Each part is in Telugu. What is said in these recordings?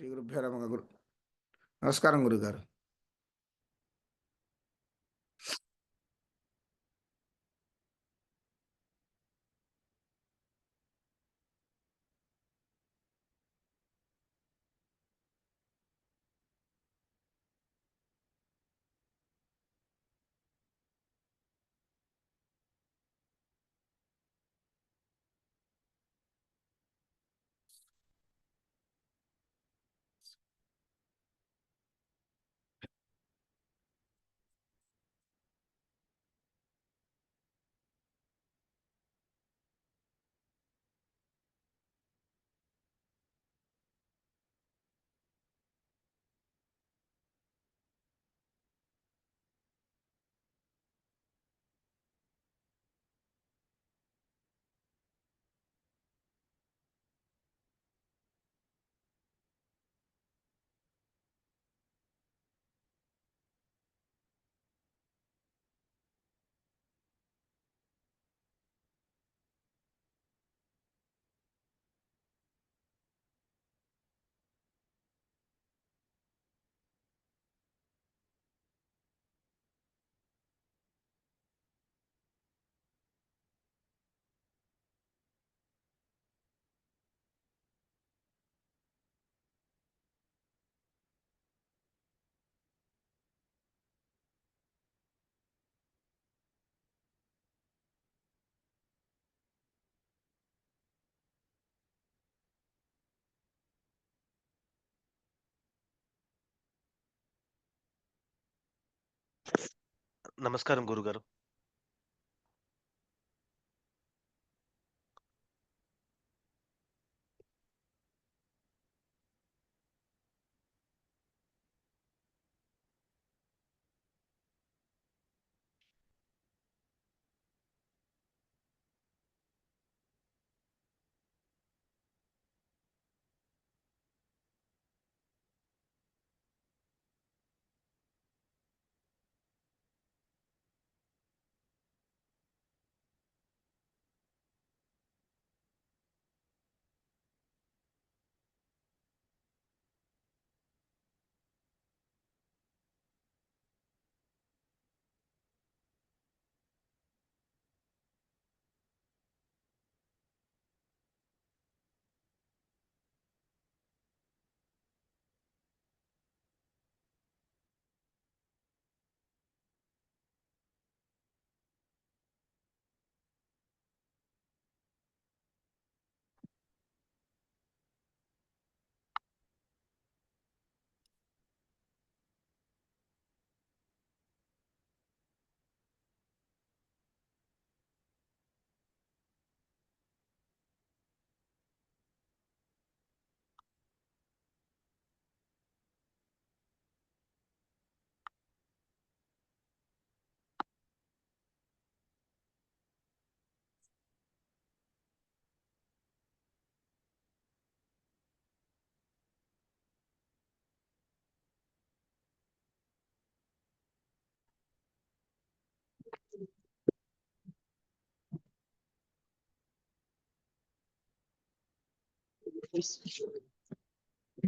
శ్రీ గురుభ్యో నమః. నమస్కారం గురుగారు. నమస్కారం గురుగారు.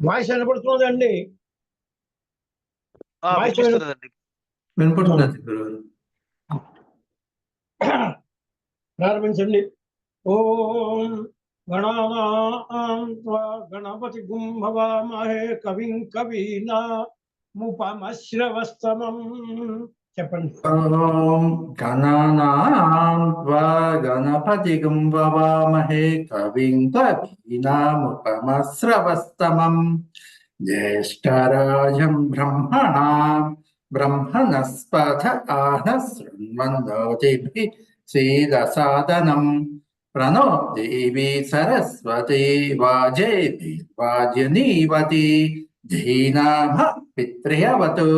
వాయిస్ వినపడుతుందండి? వినిపిస్తున్నదండి. వినపడుతున్నది గురుగారు. ప్రారంభించండి. ఓం గణానాం త్వా గణపతిగుం భవామహే కవిం కవీనాముపమశ్రవస్తమం. చెప్పండి. ఓం గణానాం త్వా గణపతిగం భవామహే కవిం కవీనాముపమశ్రవస్తమం. జ్యేష్ఠరాజం బ్రహ్మణస్పత ఆనశృణ్వన్నోతిభిః శ్రీదసాదనం. ప్రణో దేవీ సరస్వతి వాజేభిర్వాజనీవతి. ధీనామ పిత్ర్యవతు.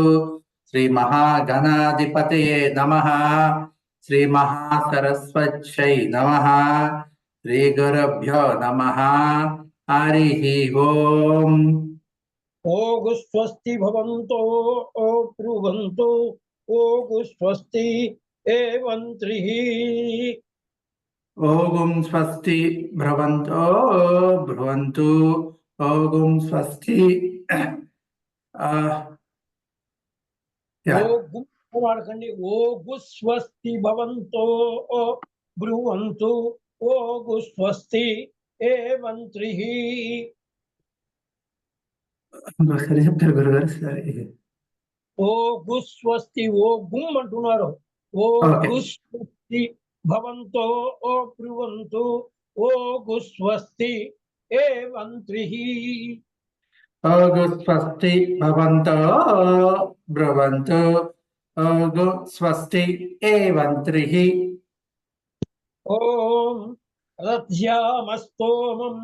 శ్రీ మహాగణాధిపతయే నమః. శ్రీ మహాసరస్వత్యై నమః. శ్రీ గురుభ్యో నమః. హరి ఓం. ఓగు స్వస్తి భవంతో బ్రువంతు. ఓగు స్వస్తి ఏవంత్రిః. ఓం స్వస్తి భ్రవంతో బ్రువంతు. ఓం స్వస్తి. ఓ గు వాడకండి. ఓ గు స్వస్తి భవంతో బ్రువంతు ఓ గు స్వస్తి ఏవంత్రి. చెప్తారు గురుగారు సరే. ఓ గు స్వస్తి, ఓ గుమ్ అంటున్నారు. ఓ ఓకే. గు స్వస్తి భవంతో బ్రువంతు ఓ గు స్వస్తి ఏవంత్రి. ఓగు స్వస్తి భవంతో బ్రువంతు ఓగు స్వస్తి ఏవంత్రిః. ఓం రథ్యామస్తోమం.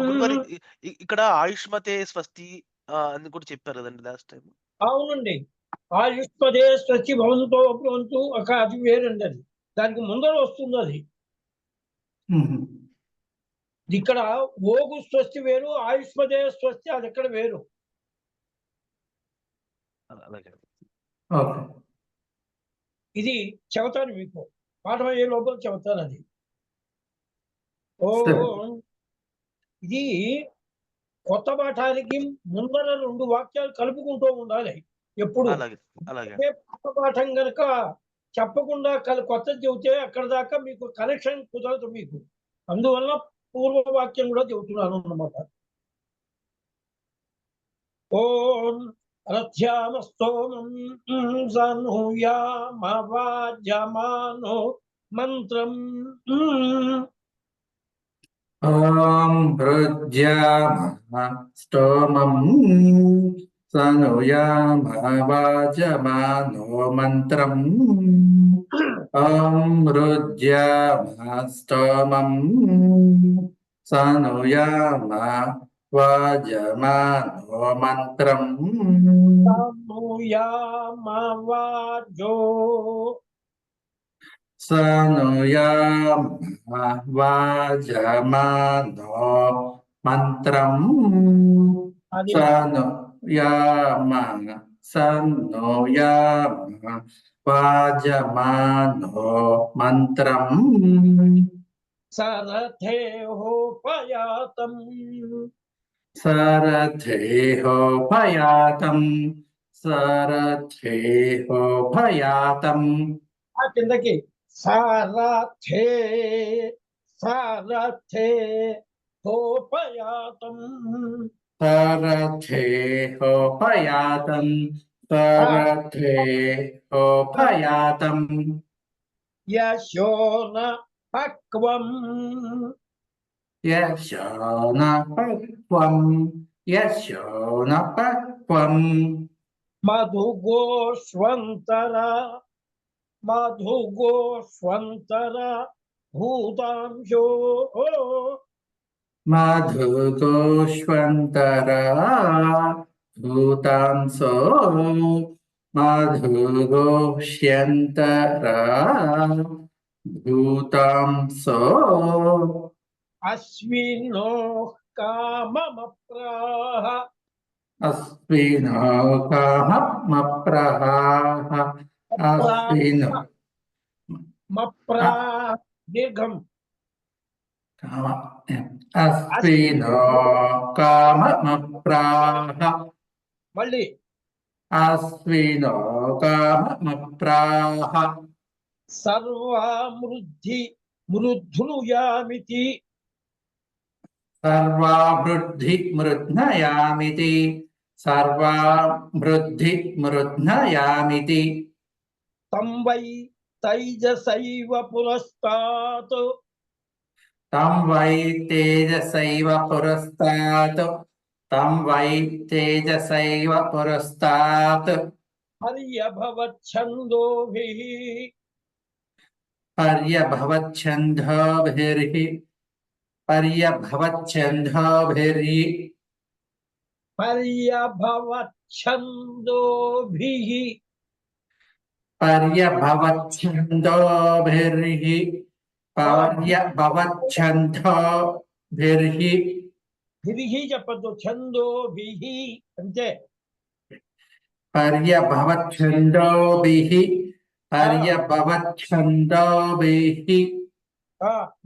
గురుగారు ఇక్కడ ఆయుష్మతే స్వస్తి అని కూడా చెప్పారు కదండి లాస్ట్ టైం. అవునండి, ఆయుష్పదే స్వస్తి భవంతో బ్రువంతు అది వేరండి. అది దానికి ముందర వస్తుంది. అది ఇక్కడ ఓగు స్వస్తి వేరు, ఆయుష్పదే స్వస్తి అది ఎక్కడ వేరు. అలాగే ఓకే. ఇది చెబుతాను మీకు, పాఠం అయ్యే లోపల చెబుతాను. అది ఓ ఇది కొత్త పాఠానికి ముందర 2 వాక్యాలు కలుపుకుంటూ ఉండాలి ఎప్పుడు. అలాగే అలాగే కొత్త పాఠం కనుక చెప్పకుండా కొత్తది చెబితే అక్కడ దాకా మీకు కనెక్షన్ కుదరదు మీకు. అందువల్ల పూర్వ వాక్యం కూడా చెబుతున్నాను అన్నమాట. ఓం రథ్యామస్తోమం సనూయామవాజమానో మంత్రం. ఓం భృజ్యామః స్తోమం సనుయామవాజమానో మంత్రం. ఓం భృజ్యామః స్తోమం సనుయామవాజమానో మంత్రం. సనూయామవాజో సనుయామః వాజమానో మంత్రం. అది సనుయామః వాజమానో మంత్రం. సరథేహోపయాతం. సారథేహోపయాతం. సారథేహోపయాతం. ఆ కిందకి సారథే సారథే హోపయాతం. సారథేహోపయాతం. సారథేహోపయాతం. యశోన పక్వం. యశోన పక్వం. యశోన పక్వం. మధుగోష్వంతర మధుగోష్వంతర భూతాంశో. మధుగోష్వంతరా భూతాంశో. మధుగోష్యంతరా భూతాంశో. అశ్వినో కామమప్రాహ. అశ్వినో కామమప్రహాః. అశ్వినో మప్రాహ దీర్ఘం. అశ్వినో కామమప్రాహ. మళ్ళీ అశ్వినో కామమప్రాహ. సర్వామృద్ధి మృద్ధునుయామితి. సర్వావృద్ధి మృధ్నయామితి. సర్వావృద్ధి మృధ్నయామితి. తం వై తైజసైవ పురస్తాత్. తం వై తేజసైవ పురస్తాత్. తం వై తేజసైవ పురస్తాత్. పర్యభవచ్ఛందోభిః. పర్యభవచ్ఛందోభిః. పర్యభవచ్ఛందోభిః. పర్యభవచ్ఛందోభిః. పర్యభవచ్ఛందోభిః. పర్యభవచ్ఛందోభిః. భిరిహి చెప్పద్దు, ఛందోభిః అంతే. పర్యభవచ్ఛందోభిః. పర్యభవచ్ఛందోభిః.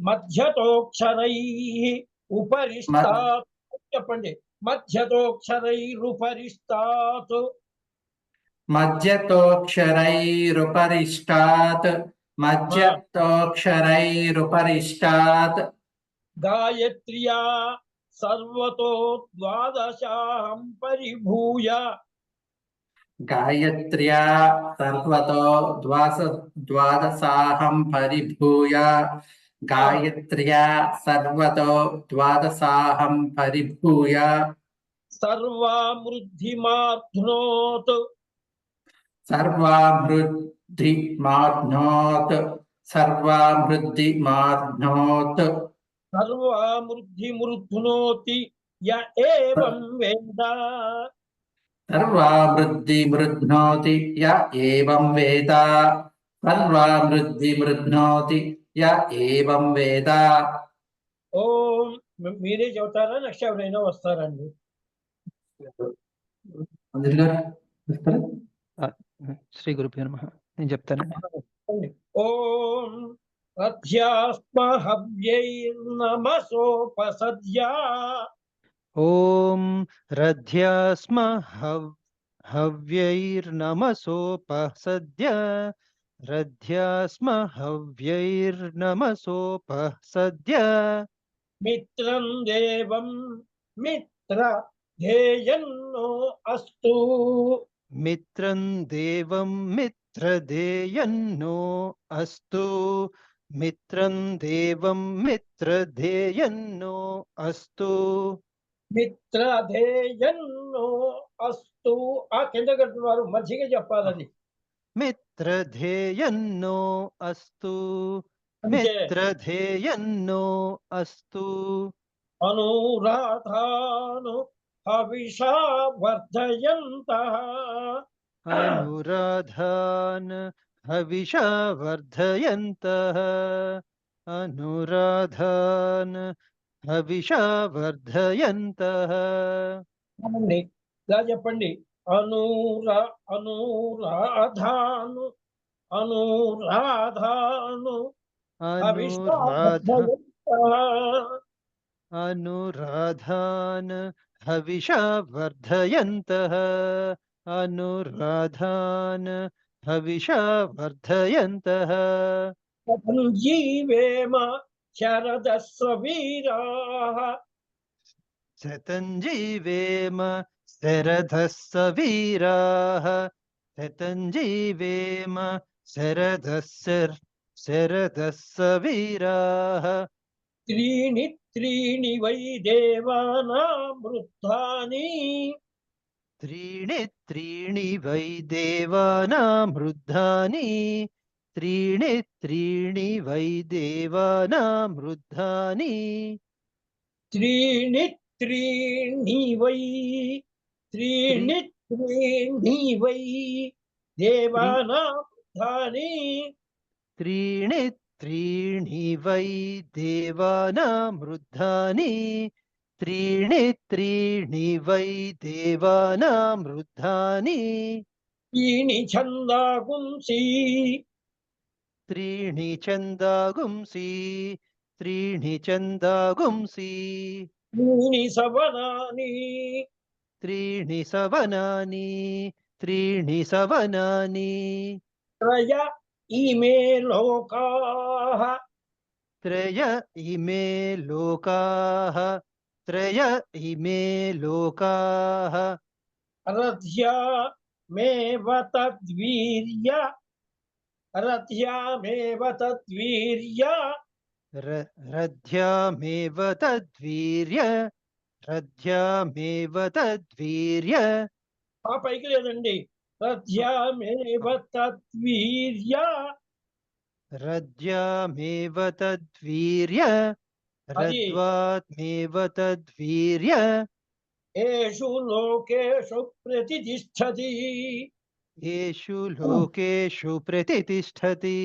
మధ్యతోక్షరైః ఉపరిష్టాత్. చెప్పండి. మధ్యతోక్షరైరుపరిస్తాత్ మధ్యతోక్షరైరుపరిష్టాత్ మధ్యతోక్షరైరుపరిష్టాత్ గాయత్ర్యా సర్వతో ద్వాదశాహం పరిభూయ గాయత్ర్యా సర్వతో ద్వాదశాహం పరిభూయ గాయత్ర్యా సర్వతో ద్వాదశాహం పరిభూయ సర్వామృద్ధిమాప్నోత్ సర్వామృద్ధిమాప్నోత్ సర్వామృద్ధిమాప్నోత్ సర్వామృద్ధిమృప్నోతి య ఏవం వేద సర్వామృద్ధిమృధ్నోతి య ఏవం వేద సర్వామృద్ధిమృధ్నోతి య ఏవం వేద. ఓం. మీరే చెబుతారా నెక్స్ట్ ఎవరైనా వస్తారండి? శ్రీ గురుభ్యో నమః. నేను చెప్తానండి. ఓం రథ్యాస్మహవ్యైర్నమసోపసద్యా ఓం రథ్యాస్మ హవ్యైర్నమసోపసద్య రథ్యాస్మ హవ్యైర్నమసోపసద్య మిత్రం దేవం మిత్ర ధేయన్నో అస్తు మిత్రం దేవం మిత్రదేయన్నో అస్తు మిత్రం దేవం మిత్రదేయన్నో అస్తు మిత్రధేయన్నో అస్తు. ఆ కింద కట్టువారు మధ్యగా చెప్పాలి అది. మిత్రధేయన్నో అస్తు అంటే మిత్రధేయన్నో అస్తు అనురాధాను హవిషా వర్ధయంతః అనురాధాన్ హవిషా వర్ధయంతః అనురాధాన్ హవిషా వర్ధయంతః. అవునండి. ఇలా చెప్పండి. అనురాధాను అనురాధాను హవిషా అనురాధ వర్ధయంతః అనురాధాన్ హవిషా వర్ధయంతః అనురాధాన్ హవిషా వర్ధయంతః. జీవేమ శరదస్వ వీరాః శతంజీవేమ శరదస్స వీరాః శతంజీవేమ శరదస్స వీరాః. త్రీణి త్రీణి వై దేవానాం వృద్ధాని త్రీణి త్రీణి వై దేవానాం వృద్ధాని త్రీణి త్రీణి వై దేవానాం వృద్ధాని త్రీణి త్రీణి వై త్రీణి త్రీణి వై దేవానాం వృద్ధాని త్రీణి త్రీణి వై దేవానాం వృద్ధాని త్రీణి త్రీణి వై దేవానాం వృద్ధాని త్రీణి ఛందాగుంసి త్రీణి ఛందాగుంసి త్రీణి ఛందాగుంసి త్రీణి సవనాని త్రీణి సవనాని త్రీణి సవనాని త్రయ ఇమే లోకాః త్రయ ఇమే లోకాః త్రయ ఇమే లోకాః రథ్యామేవ తద్వీర్య రథ్యామేవ తద్వీర్య రథ్యామేవ తద్వీర్య రథ్యామేవ తద్వీర్య. ఆ పైకి లేదండి. రథ్యామేవ తద్వీర్య రథ్యామేవ తద్వీర్య అది రథ్వాత్మేవ తద్వీర్య. ఏషు లోకేషు ప్రతిష్టతి ఏషు లోకేషు ప్రతిష్టతి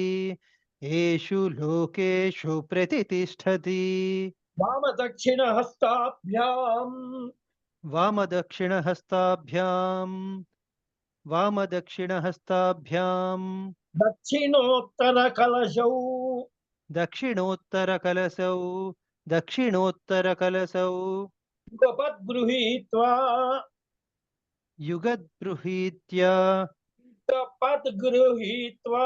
ఏషు లోకేషు ప్రతిష్టతి. వామదక్షిణ హస్తాభ్యాం వామదక్షిణహస్తాభ్యాం వామదక్షిణహస్తాభ్యాం దక్షిణోత్తర కలశౌ దక్షిణోత్తరకలశౌ దక్షిణోత్తరకలశౌ युगपद्गृहीत्वा युगद्गृहीत्या युगपद्गृहीत्वा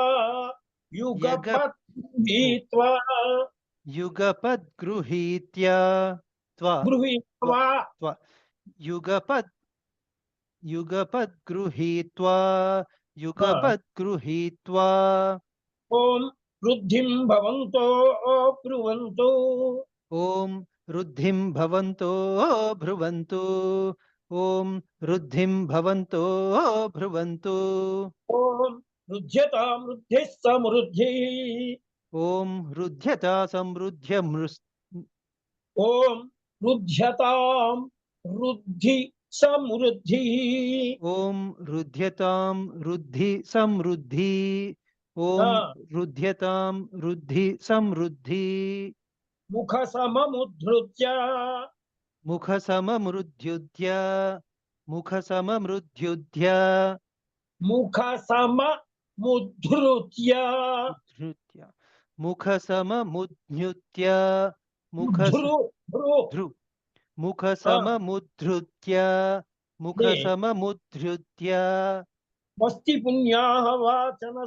युगपद्गृहीत्वा युगपद्गृहीत्या त्वा गृहीत्वा त्वा युगपद्गृहीत्वा युगपद्गृहीत्वा ॐ वृद्धिं भवन्तो ब्रुवन्तु ॐ वृद्धिं भवन्तो भ्रुवन्तु ॐ वृद्धिं भवन्तो भ्रुवन्तु ॐ रुध्यतां वृद्धिः समृद्धिः ॐ रुध्यता समृद्ध्य ॐ रुध्यतां वृद्धि समृद्धिः ॐ रुध्यतां रुद्धि समृद्धि ॐ रुध्यतां रुद्धि समृद्धि मुखसममुद्धृत्य मुखसममृद्युद्य मुखसममृद्युद्य मुखसममुद्धृत्य धृत्य मुखसममुद्युत्य उद्धृ भ्रु मुखसधृ मुखसममुद्धृत्य मुखसममुद्धृत्य स्वस्ति पुण्याः वाचन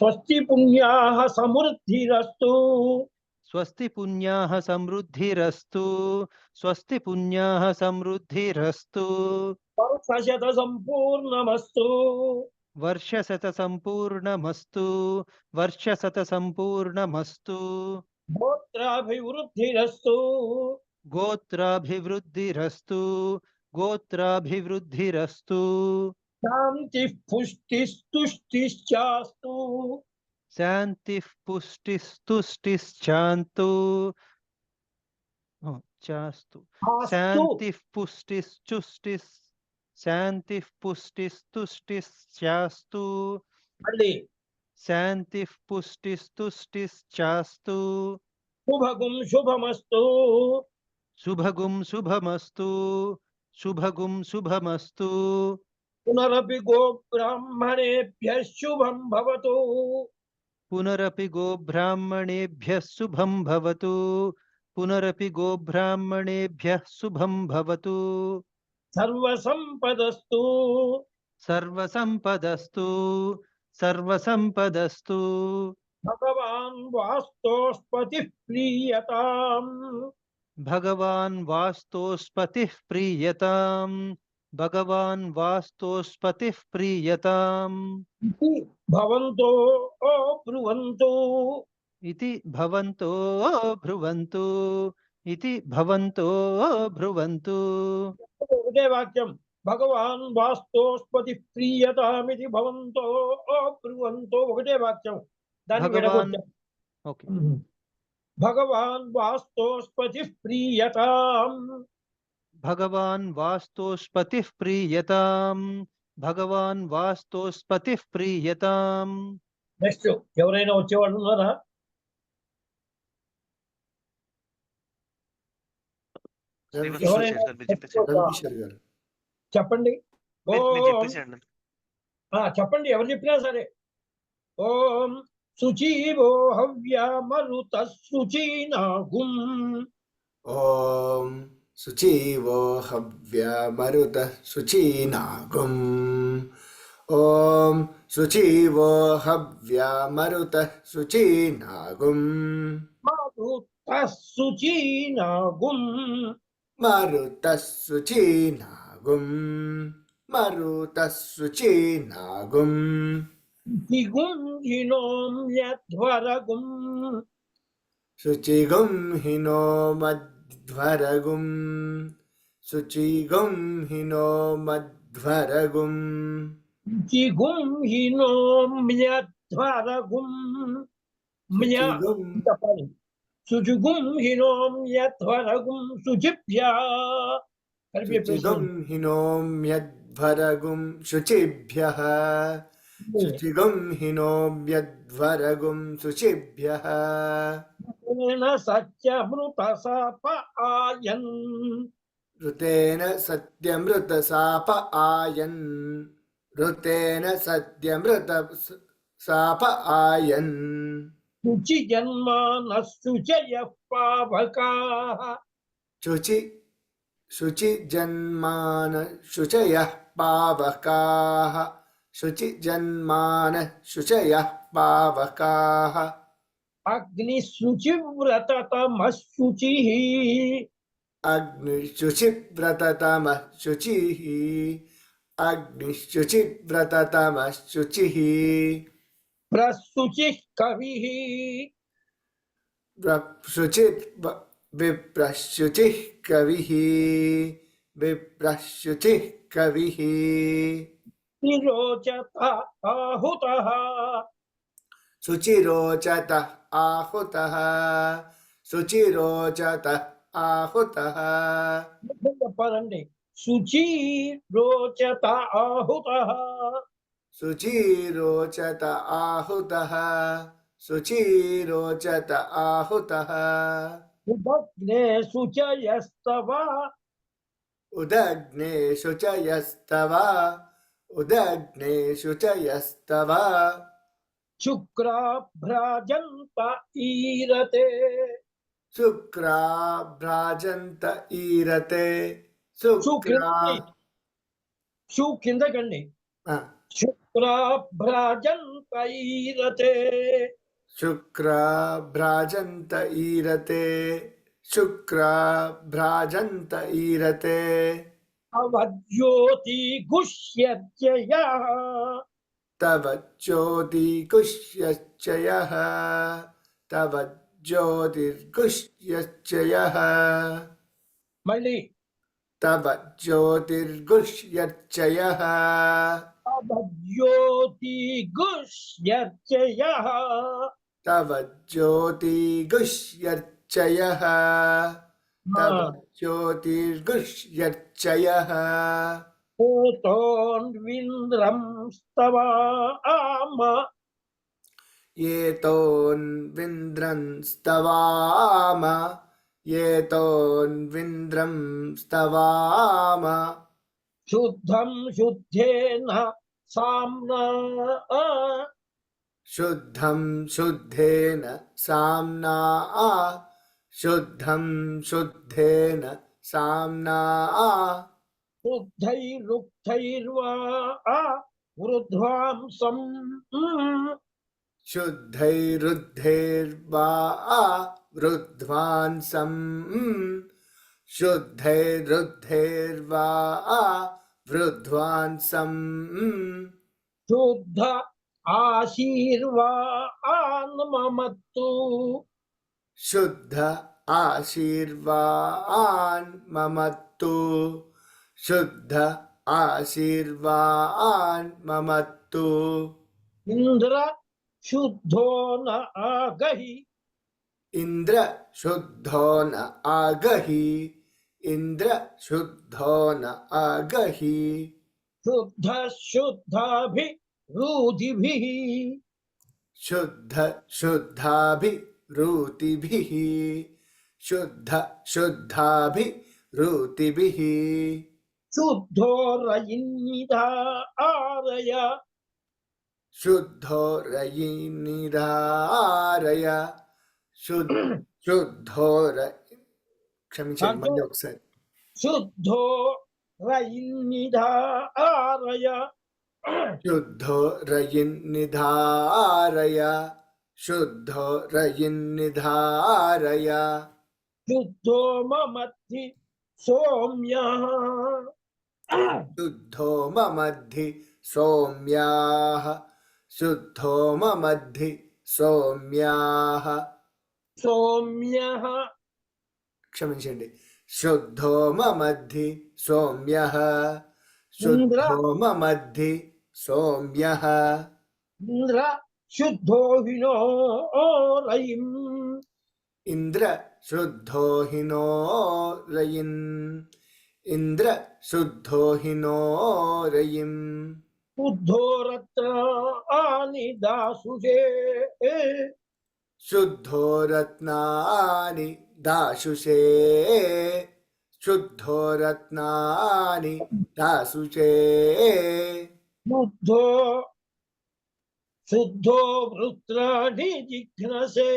स्वस्ति पुण्याः समृद्धिरस्तु स्वस्ति पुण्याः समृद्धिरस्तु स्वस्ति पुण्याः समृद्धिरस्तु वर्षशत सम्पूर्णमस्तु वर्षशतसम्पूर्णमस्तु वर्षशतसम्पूर्णमस्तु गोत्राभिवृद्धिरस्तु गोत्राभिवृद्धिरस्तु गोत्राभिवृद्धिरस्तु शान्तिः पुष्टिस्तुष्टिश्चास्तु शान्तिः पुष्टिस्तुष्टिश्चान्तु चास्तु आस्तु शान्तिः पुष्टिश्चुष्टिः शान्तिः पुष्टिस्तुष्टिश्चास्तु मళ్ళీ शान्तिः पुष्टिस्तुष्टिश्चास्तु शुभगुं शुभमस्तु शुभगुं शुभमस्तु शुभगुं शुभमस्तु पुनरपि गो ब्राह्मणेभ्यः शुभं भवतु पुनरपि गोब्राह्मणेभ्यः शुभं भवतु पुनरपि गोब्राह्मणेभ्यः शुभं भवतु सर्वसम्पदस्तु सर्वसम्पदस्तु सर्वसम्पदस्तु भगवान् वास्तोस्पतिः प्रीयताम् भगवान् वास्तोस्पतिः प्रीयताम् भगवान् वास्तोस्पतिः प्रीयताम् इति भवन्तो ब्रुवन्तु इति भवन्तो ब्रुवन्तु इति भवन्तो ब्रुवन्तु ఒకటే వాక్యం భగవాన్ వాస్తోస్పతి ప్రీయతామితి భవంతో బ్రువంతో ఒకటే వాక్యం దాన్ని భగవాన్ విడగొట్టాం ఓకే భగవాన్ వాస్తోస్పతి ప్రీయతాం భగవాన్ వాస్తోస్పతిః ప్రీయతామ్ భగవాన్ వాస్తోస్పతిః ప్రీయతామ్ నెక్స్ట్ ఎవరైనా వచ్చేవాళ్ళు ఉన్నారా శ్రీనివాస్ ఎవరైనా సార్ మీరు చెప్పేసారు. రవికిషోర్ గారు చెప్పండి మీరు ఓం చెప్పేసేయండి. చెప్పండి ఎవరు చెప్పినా సరే ఓం శుచీవో హవ్యామరుత శుచీనాగుం ఓం శుచీవో హవ్యమరుత శుచీనాగుం ఓం శుచీవో హవ్యమరుత శుచీనాగుం మరుత శుచీనాగుం మరుత శుచీనాగుం మరుత శుచీనాగుం దిగుంజినోం యధ్వరగుం శుచిగుం హినో మధ్వరగుం శుచిగుం హినో మధ్వరగుం దిగుంహినోం యధ్వరగుం శుచిగుం చెప్పాలి శుచిగుం హినోం యధ్వరగుం శుచిభ్యా కలిపి శుచిగుం హినోమ్యధ్వరగుం శుచిభ్యః శుచిగుం హినోమ్యధ్వరగుం శుచిభ్యః సత్యమృత సాప ఆయన్ ఋతేన సత్యమృత సాప ఆయన్ ఋతేన సత్యమృత సాప ఆయన్ శుచి జన్మాన శుచయ పావకా శుచి शुचिजन्मान शुचयः पावकाः शुचिजन्मान शुचयः पावकाः अग्निशुचिव्रततमः अग्निशुचिव्रततमः शुचिः अग्निशुचिव्रततमः शुचिः प्रशुचिः कविः विप्रशुचिः कविः विप्रशुचिः कविः निरोचत आहुतः शुचिरोचतः आहुतः शुचिरोचतः आहुतः పదండి శుచి రోచత ఆహుతః शुचिरोचत आहुतः शुचिरोचत आहुतः ఉదగ్నే శుచయస్తవ उदग्ने शुचयस्तव उदग्ने शुचयस्तव శుక్రాభ్రాజంత ఈరతే शुक्राभ्राजन्त ईरते शुक्रा శు కిందకండి ఆ, శుక్రాభ్రాజంత ఈరతే शुक्राभ्राजन्त ईरते शुक्राभ्राजन्त ईरते అవజ్యోతి గుష్యత్యయ तव ज्योतिर्गुष्यश्चयः तव ज्योतिर्गुष्यश्चयः మళ్ళీ तव ज्योतिर्गुष्यश्चयः అవజ్యోతి గుష్యత్యయ तव ज्योतिर्गुष्यर्चयः तव ज्योतिर्गुष्यर्चयः పోతోన్వింద్రం స్తవామ येतोन्विन्द्रं स्तवाम येतोन्विन्द्रं स्तवाम శుద్ధం శుద్ధేన సామ్నా शुद्धं शुद्धेन साम्ना शुद्धं शुद्धेन साम्ना శుద్ధైరుక్తైర్వా వృద్ధ్వాంసం शुद्धैरुद्धैर्वा वृद्ध्वांसम् शुद्धैरुद्धैर्वा वृद्ध्वांसम् శుద్ధ ఆశీర్వాన్ మమత్తు शुद्ध आशीर्वान् ममत्तु शुद्ध आशीर्वान् ममत्तु ఇంద్ర శుద్ధో న ఆగహి इन्द्र शुद्धो न आगहि इन्द्र शुद्धो न आगहि శుద్ధ శుద్ధాభిరుధిభిః शुद्ध शुद्धाभिरुतिभिः शुद्ध शुद्धाभिरुतिभिः శుద్ధోరయిన్నిధారయ शुद्धो रयिनिधारय शुद्धो क्षमिंచండి మళ్ళీ ఒకసారి శుద్ధోరయిన్నిధారయ शुद्धो रयिन्निधारय शुद्धो रयिन्निधारय శుద్ధో మమద్ధి సౌమ్యః शुद्धो ममद्धि सौम्याः शुद्धो ममद्धि सौम्याः సౌమ్యః क्षमिंచండి शुद्धो ममद्धि सौम्यः शुद्धो ममद्धि सौम्यः ఇంద్ర శుద్ధో హినో రయిం इन्द्र शुद्धो हिनो रयिन् इन्द्र शुद्धो हिनो रयिम् శుద్ధోరత్నాని దాసుషే शुद्धो रत्नानि दाशुषे शुद्धो रत्नानि दाशुषे శుద్ధో శుద్ధో వృత్రాణి జిఘ్నసే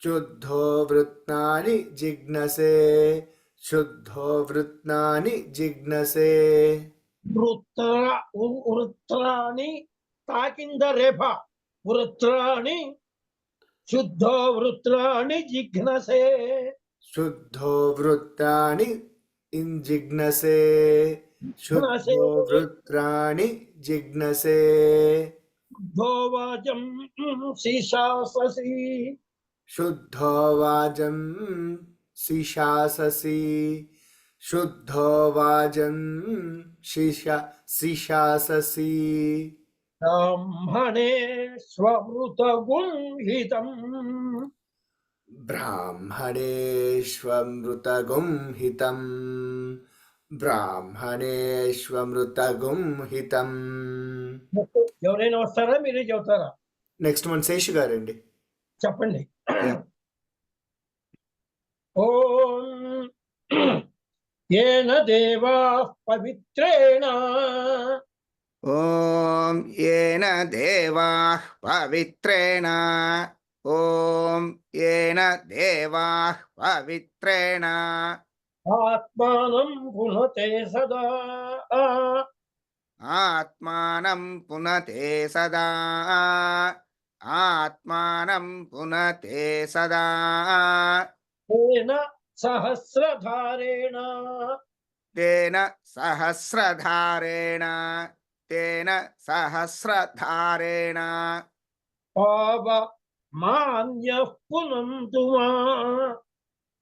शुद्धो वृत्नानि जिघ्नसे शुद्धो वृत्नानि जिज्ञसे వృత్రాణి తాకింద రేఫ వృత్రాణి శుద్ధో వృత్రాణి జిఘ్నసే शुद्धो वृत्तानि जिज्ञसे शुद्धो वृत्राणि जिज्ञसे శుద్ధో వాచం శిశాససి शुद्धो वाजं शिशाससि शुद्धो वाजं शिशाससि బ్రాహ్మణే స్వమృతగుంహితం ब्राह्मणेष्वमृतगुंहितं ब्राह्मणेष्वमृतगुंहितं ఎవరైనా వస్తారా మీరే చెబుతారా? నెక్స్ట్ వన్ శేషు గారండి. చెప్పండి. ఓం ఏన దేవా పవిత్రేణ ఓం ఏన దేవాః పవిత్రేణ ఓం ఏన దేవాః పవిత్రేణ ఆత్మానం పునతే సదా ఆత్మానం పునతే సదా ఆత్మానం పునతే సదా తేన సహస్రధారేణ తేన సహస్రధారేణ తేన సహస్రధారేణ పావ మాన్యః పునంతు మా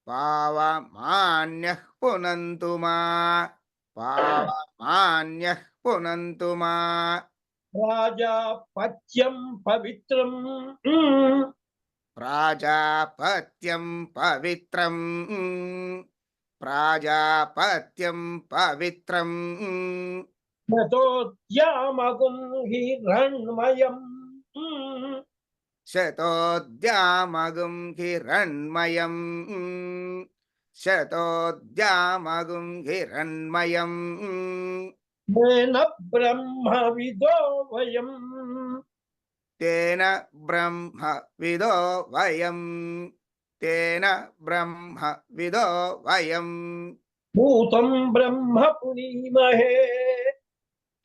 పావమాన్యః పునంతు మా పావమాన్యః పునంతు మా రాజాపత్యం పవిత్రం ప్రాజాపత్యం పవిత్రం ప్రాజాపత్యం పవిత్రం శతోద్యామగుం హిరణ్మయం శతోద్యామగుం హిరణ్మయం శతోద్యామగుం హిరణ్మయం తేన బ్రహ్మవిదో వయం తేన బ్రహ్మ విదో వయం తేన బ్రహ్మ విదో వయం భూతం బ్రహ్మ పునీమహే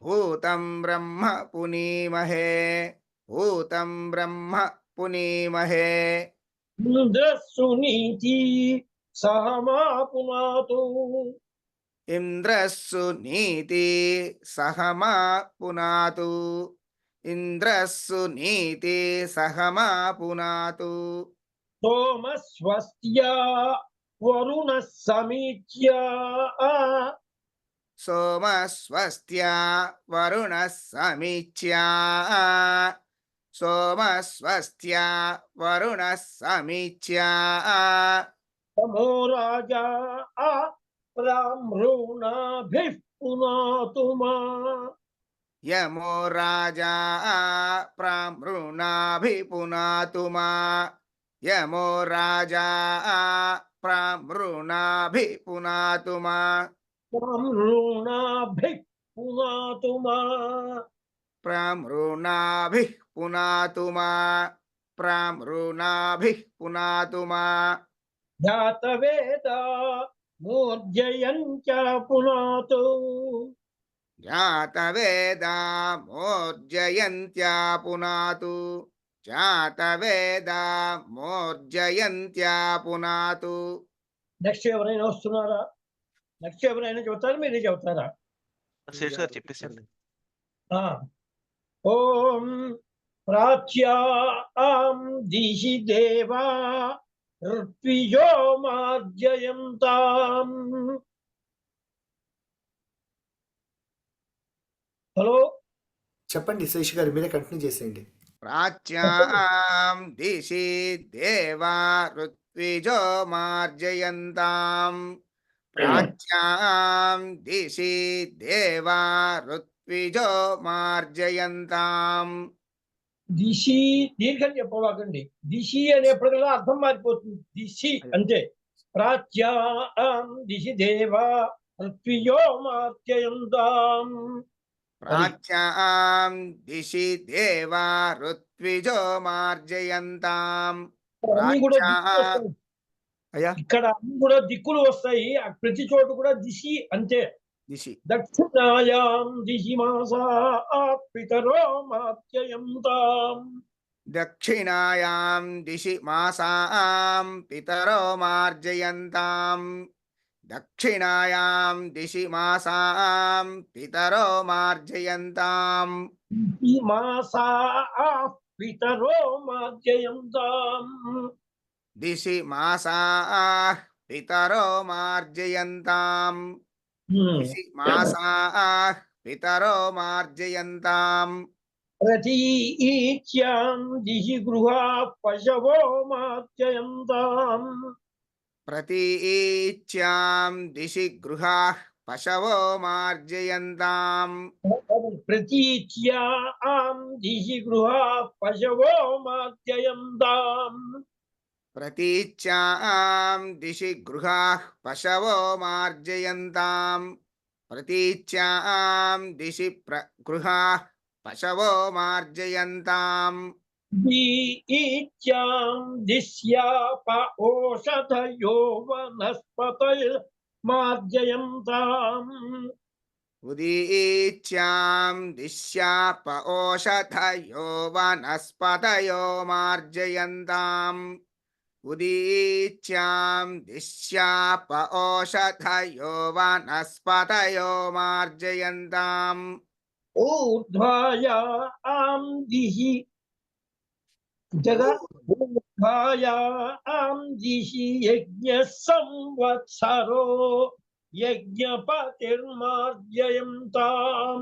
భూతం బ్రహ్మ పునీమహే భూతం బ్రహ్మ పునీమహే ఇంద్రస్సునీతి సహమా పునాతు ఇంద్రస్సు నీతి సహమా పునాతు ఇంద్రస్సు నీతి సహమా పునాతు సోమస్వస్త్యా వరుణ సమీచ్య సోమస్వస్త్యా వరుణ సమీచ్యా సోమస్వస్త్యా వరుణ సమీచ్యా తమో రాజా ప్రామృణాభిః పునాతు మా యమో రాజా ప్రామృణాభిపునాతు మా యమో రాజా ప్రామృణాభిపునాతు మా ప్రామృణాభిః పునాతు మా ప్రామృణాభిః పునాతు మా ప్రామృణాభిః పునాతు మా జాతవేదా మూర్జయంచ పునాతు జాతవేదా మోర్జయంత్యా పునాతు జాతవేదా మోర్జయంత్యా పునాతు నెక్స్ట్ ఎవరైనా వస్తున్నారా? నెక్స్ట్ ఎవరైనా చెబుతారా మీరే చెబుతారా? శేషు గారు చెప్పేసండి. ఓం ప్రాచ్యాం దిశి దేవా ఋత్విజో మార్జయంతాం. హలో చెప్పండి శేషు గారు, మీరే కంటిన్యూ చేసేయండి. ప్రాచ్యాం దిశి దేవా ఋత్విజో మార్జయంతాం ప్రాచ్యాం దిశి దేవా ఋత్విజో మార్జయంతాం దిశి దీర్ఘం చెప్పవాకండి. దిశి అనేప్పటికల్లా అర్థం మారిపోతుంది. దిశి అంటే ప్రాచ్యాం దిశి దేవా ఋత్విజో మార్జయంతాం. ప్రాచ్యాం దిశి దేవా ఋత్విజో మార్జయంతాం అన్నీ కూడా ప్రాచ్యాం అయ్యా ఇక్కడ అన్ని కూడా దిక్కులు వస్తాయి. ప్రతి చోటు కూడా దిశి అంతే. దిశి దక్షిణాయాం దిశి మాసా పితరో మాత్యయంతాం. దక్షిణాయాం దిశి మాసాం పితరో మార్జయంతాం. దక్షిణాయాం దిశి మాసాం పితరో మార్జయంతాం. ఈ మాసా పితరో మాత్యయంతాం. దిశి మాసాః పితరో మార్జయంతాం. దిశి మాసాః పితరో మార్జయంతాం. ప్రతీచ్యాం దిశి గృహా పశవో మాత్యయంతాం. ప్రతీచ్యాం దిశి గృహాః పశవో మార్జయంతాం. ప్రతీచ్యాం దిశి గృహా పశవో మాత్యయంతాం. ప్రతీచ్యాం దిశి గృహాః పశవో మార్జయంతాం. ప్రతీచ్యాం దిశి గృహాః పశవో మార్జయంతాం. దీచ్యాం దిశ్యాప ఓషధయో వనస్పతయ మార్జయంతాం. ఉదీచ్యాం దిశ్యాప ఓషధయో వనస్పతయో మార్జయంతాం. ఉదీచ్యాం దిశ్యాప ఓషధయో వనస్పతయో మార్జయంతాం. ఊర్ధ్వాయాం దిశి ఊర్ధ్వాయాం దిశి యజ్ఞ సంవత్సరో యజ్ఞపతిర్మార్జయంతాం.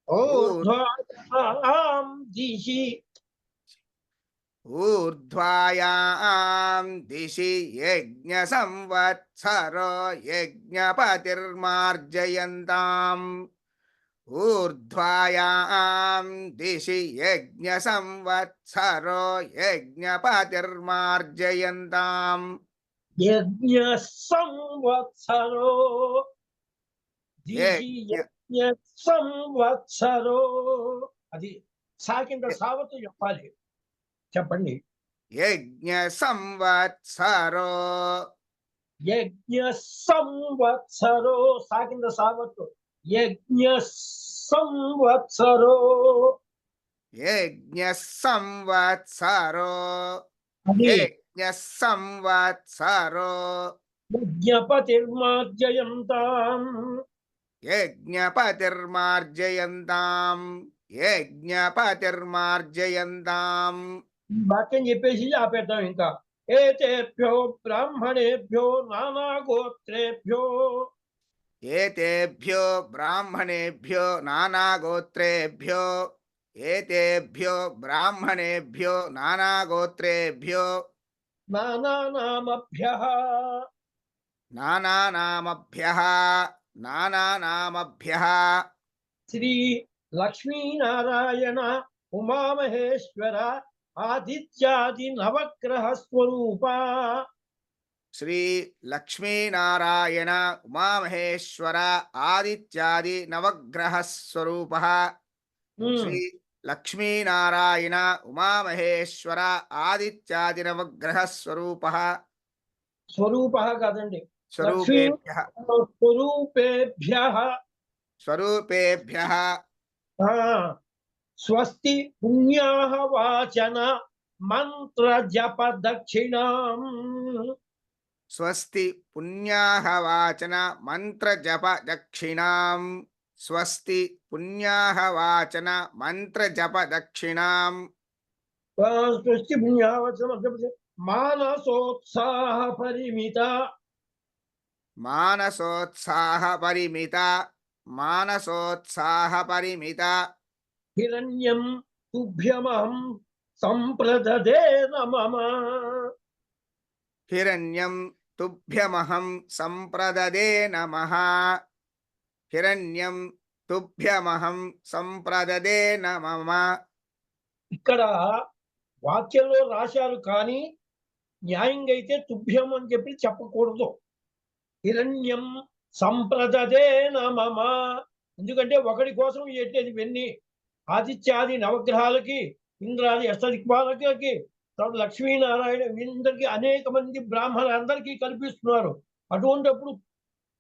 ఊర్ధ్వాయాం దిశి ఊర్ధ్వాయాం దిశి యజ్ఞ సంవత్సరో యజ్ఞపతిర్మార్జయంతాం. ఊర్ధ్వాయాం దిశి యజ్ఞ సంవత్సరో యజ్ఞపతిర్మార్జయంతాం. యజ్ఞ సంవత్సరో దిశి యజ్ఞ సంవత్సరో. అది సాకింద సావత్తు చెప్పాలి. చెప్పండి. యజ్ఞ సంవత్సరో యజ్ఞ సంవత్సరో సాకింద సావత్తు. యజ్ఞ సంవత్సరో. యజ్ఞ సంవత్సరో అది యజ్ఞ సంవత్సరో యజ్ఞపతిర్మార్జయంతాం. యజ్ఞపతిర్మార్జయంతాం. యజ్ఞపతిర్మార్జయంతాం. వాక్యం చెప్పేసి ఆపేద్దాం. ఇంకా ఏతేభ్యో బ్రాహ్మణేభ్యో నానాగోత్రేభ్యో ఏతేభ్యో బ్రాహ్మణేభ్యో నానాగోత్రేభ్యో ఏతేభ్యో బ్రాహ్మణేభ్యో నానాగోత్రేభ్యో నానానామభ్యః నానానామభ్యః నానానామభ్యః శ్రీ లక్ష్మీనారాయణ ఉమామహేశ్వర ఆదిత్యాది నవగ్రహ స్వరూప. శ్రీ లక్ష్మీనారాయణ ఉమామహేశ్వర ఆదిత్యాది నవగ్రహ స్వరూపః. శ్రీ లక్ష్మీనారాయణ ఉమామహేశ్వర ఆదిత్యాది నవగ్రహ స్వరూపః. స్వరూపః కాదండి, స్వరూపేభ్యః స్వరూపేభ్యః. స్వరూపేభ్యః స్వస్తి పుణ్యాః వాచన మంత్ర జప దక్షిణాం. స్వస్తి పుణ్యాః వాచన మంత్ర జప దక్షిణాం. స్వస్తి పుణ్యాః వాచన మంత్ర జప దక్షిణాం. స్వస్తి పుణ్యాః వాచన మానసోత్సాహ పరిమిత. మానసోత్సాహ పరిమిత. మానసోత్సాహ పరిమిత. హిరణ్యం తుభ్యమహం సంప్రదదే నమః. హిరణ్యం తుభ్యమహం సంప్రదదే నమః. హిరణ్యం తుభ్యమహం సంప్రదదే నమః. ఇక్కడ వాక్యంలో రాశారు, కానీ న్యాయంగా అయితే తుభ్యం అని చెప్పి చెప్పకూడదు. హిరణ్యం సంప్రదదే నమః. ఎందుకంటే ఒకడి కోసం ఎట్టేది వెన్ని ఆదిత్యాది నవగ్రహాలకి, ఇంద్రాది అష్టదిక్పాలకి, తర్వాత లక్ష్మీనారాయణ వీళ్ళందరికీ అనేక మంది బ్రాహ్మణులందరికీ కల్పిస్తున్నారు. అటువంటిప్పుడు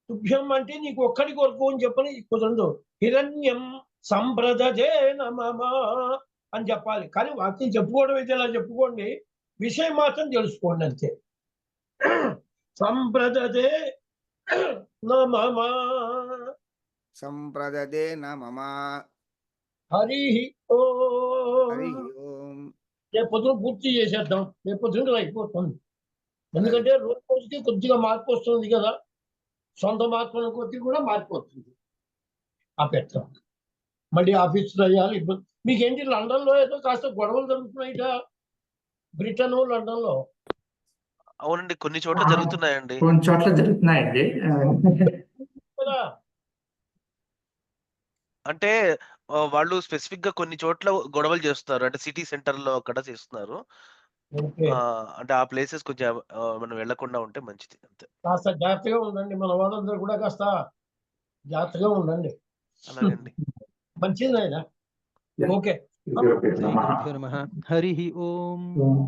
తుభ్యం అంటే నీకు ఒక్కడి కొరకు అని చెప్పని కుదరదు. హిరణ్యం సంప్రదజే నమః అని చెప్పాలి. కానీ వాక్యం చెప్పుకోవడం అయితే ఇలా చెప్పుకోండి, విషయం మాత్రం తెలుసుకోండి అంతే. సంప్రదజే నమః సంప్రదదే నమః. హరి హరి ఓం. ఓం. రేపు పొద్దున పూర్తి చేసేద్దాం, రేపు పొద్దున అయిపోతుంది. ఎందుకంటే రోజు రోజుకి కొద్దిగా మార్పు వస్తుంది కదా, సొంత మార్పుల కొద్ది కూడా మారిపోతుంది. ఆపేస్తాం, మళ్ళీ ఆఫీసులో అయ్యాలి. మీకేంటి లండన్ లో ఏదో కాస్త గొడవలు జరుగుతున్నాయిట, బ్రిటన్ లండన్ లో. అవునండి, కొన్ని చోట్ల జరుగుతున్నాయండి. కొన్ని చోట్ల జరుగుతున్నాయండి. కదా అంటే వాళ్ళు స్పెసిఫిక్ గా కొన్ని చోట్ల గొడవలు చేస్తున్నారు. అంటే సిటీ సెంటర్ లో అక్కడ చేస్తున్నారు. ఓకే, అంటే ఆ ప్లేసెస్ కొంచెం మనం వెళ్లకుండా ఉంటే మంచిది అంతే. కాస్త జాగ్రత్తగా ఉండండి. మన వాళ్ళందరూ కూడా కాస్త జాగ్రత్తగా ఉండండి. అలాగండి. మంచిది ఆయన. ఓకే. గురుభ్యో శ్రీ నమః. గురుభ్యో నమః. హరి ఓం. ఓం.